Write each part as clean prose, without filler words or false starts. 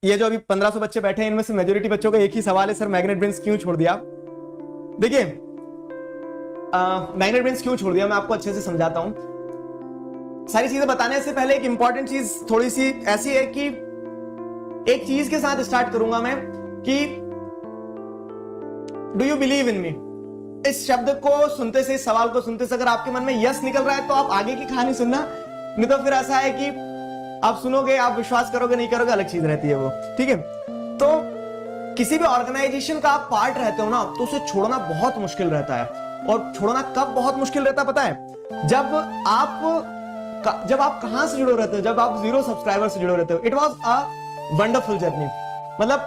ये जो अभी 1500 बच्चे बैठे हैं, इनमें से मेजोरिटी बच्चों का एक ही सवाल है, सर मैग्नेट ब्रेन्स क्यों छोड़ दिया? देखिए, मैग्नेट ब्रेन्स क्यों छोड़ दिया, मैं आपको अच्छे से समझाता हूं। सारी चीजें बताने से पहले एक इंपॉर्टेंट चीज थोड़ी सी ऐसी है कि एक चीज के साथ स्टार्ट करूंगा मैं कि डू यू बिलीव इन मी। इस शब्द को सुनते से, इस सवाल को सुनते से अगर आपके मन में यस निकल रहा है तो आप आगे की कहानी सुनना, नहीं तो फिर ऐसा है कि आप सुनोगे, आप विश्वास करोगे नहीं करोगे, अलग चीज रहती है वो, ठीक है। तो किसी भी ऑर्गेनाइजेशन का आप पार्ट रहते हो ना, तो उसे छोड़ना बहुत मुश्किल रहता है। और छोड़ना कब बहुत मुश्किल रहता है पता है? जब आप कहां से जुड़े रहते हो, जब आप 0 सब्सक्राइबर से जुड़े रहते हो। It was a wonderful journey. मतलब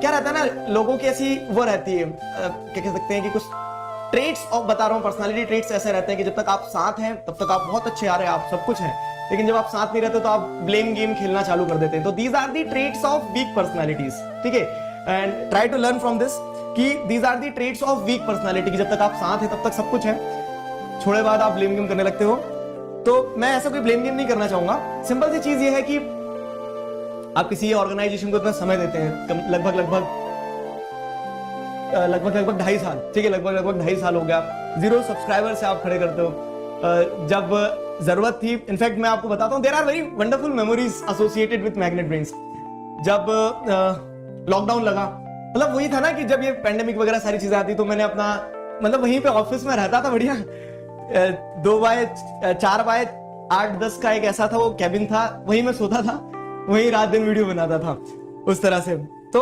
क्या रहता है ना, लोगों की ऐसी वो रहती है, क्या कह सकते हैं कि कुछ ट्रेट्स ऑफ, बता रहा हूं, पर्सनालिटी ट्रेट्स ऐसे रहते हैं कि जब तक आप साथ हैं तब तक आप बहुत अच्छे आ रहे हैं, आप सब कुछ हैं, लेकिन जब आप साथ नहीं रहते तो आप ब्लेम गेम खेलना चालू कर देते हैं। तो these are the traits of weak personalities, ठीक है। And try to learn from this कि these are the traits of weak personality, कि जब तक आप साथ हैं तब तक सब कुछ है, छोड़े बाद आप ब्लेम गेम करने लगते हो। तो मैं ऐसा कोई ब्लेम गेम नहीं करना चाहूंगा। सिंपल सी चीज ये है कि आप किसी ऑर्गेनाइजेशन को इतना समय देते हैं, लगभग 2.5 साल, ठीक है, लगभग 2.5 साल हो गया, 0 सब्सक्राइबर से आप खड़े करते हो। जब जरूरत थी, इनफैक्ट मैं आपको बताता हूं, there are very wonderful memories associated with Magnet Brains. जब लॉकडाउन लगा, मतलब वही था ना कि जब ये पैंडेमिक वगैरह सारी चीजें आती, तो मैंने अपना, मतलब वहीं पे ऑफिस में रहता था, बढ़िया 4x8-10 का एक ऐसा था, वो कैबिन था, वहीं में सोता था, वहीं रात दिन वीडियो बनाता था, उस तरह से। तो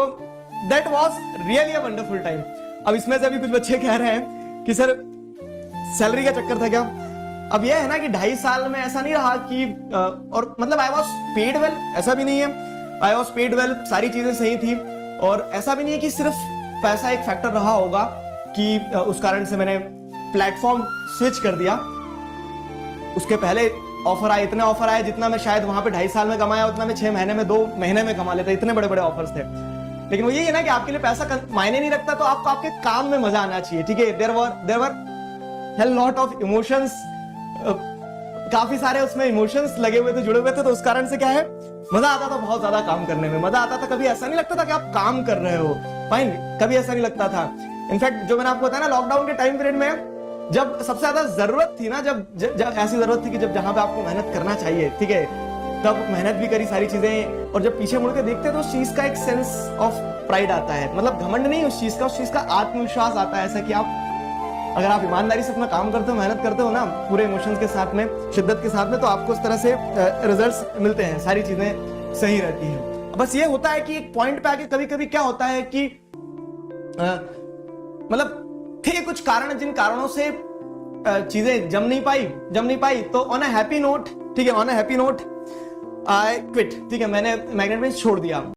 that was really a wonderful time. अब इसमें से अभी कुछ बच्चे कह रहे हैं कि सर सैलरी का चक्कर था क्या? अब यह है ना कि 2.5 साल में ऐसा नहीं रहा कि और मतलब आई वॉज पेड वेल, ऐसा भी नहीं है, आई वॉज पेड वेल, सारी चीजें सही थी। और ऐसा भी नहीं है कि सिर्फ पैसा एक फैक्टर रहा होगा कि उस कारण से मैंने प्लेटफॉर्म स्विच कर दिया। उसके पहले ऑफर आए, इतने ऑफर आए जितना मैं शायद वहां पे 2.5 साल में कमाया, उतना मैं 6 महीने में, 2 महीने में कमा लेता, इतने बड़े बड़े ऑफर्स थे। लेकिन वो यही है ना कि आपके लिए पैसा मायने नहीं रखता, तो आपको आपके काम में मजा आना चाहिए, ठीक है। There were hell lot of emotions, काफी सारे उसमें इमोशंस लगे हुए थे, जुड़े हुए थे, तो उस कारण से क्या है, मजा आता था बहुत ज्यादा काम करने में, मजा आता था। कभी ऐसा नहीं लगता था कि आप काम कर रहे हो, फाइन, कभी ऐसा नहीं लगता था। इनफैक्ट जो मैंने आपको बताया ना, लॉकडाउन के टाइम पीरियड में जब सबसे ज्यादा जरूरत थी ना, जब ऐसी जरूरत थी कि जब जहां पे आपको मेहनत करना चाहिए, ठीक है, तब मेहनत भी करी सारी चीजें। और जब पीछे मुड़ के देखते हैं तो उस चीज का एक सेंस ऑफ प्राइड आता है, मतलब घमंड नहीं उस चीज का आत्मविश्वास आता है, ऐसा कि आप, अगर आप ईमानदारी से अपना काम करते हो, मेहनत करते हो ना, पूरे इमोशंस के साथ में, शिद्दत के साथ में, तो आपको इस तरह से रिजल्ट्स मिलते हैं, सारी चीजें सही रहती हैं। बस ये होता है कि एक पॉइंट पे आके कभी कभी क्या होता है कि मतलब थे कुछ कारण, जिन कारणों से चीजें जम नहीं पाई। तो ऑन अ हैप्पी नोट, ठीक है, on a happy note I quit, ठीक है, मैंने मैग्नेट ब्रेन्स छोड़ दिया।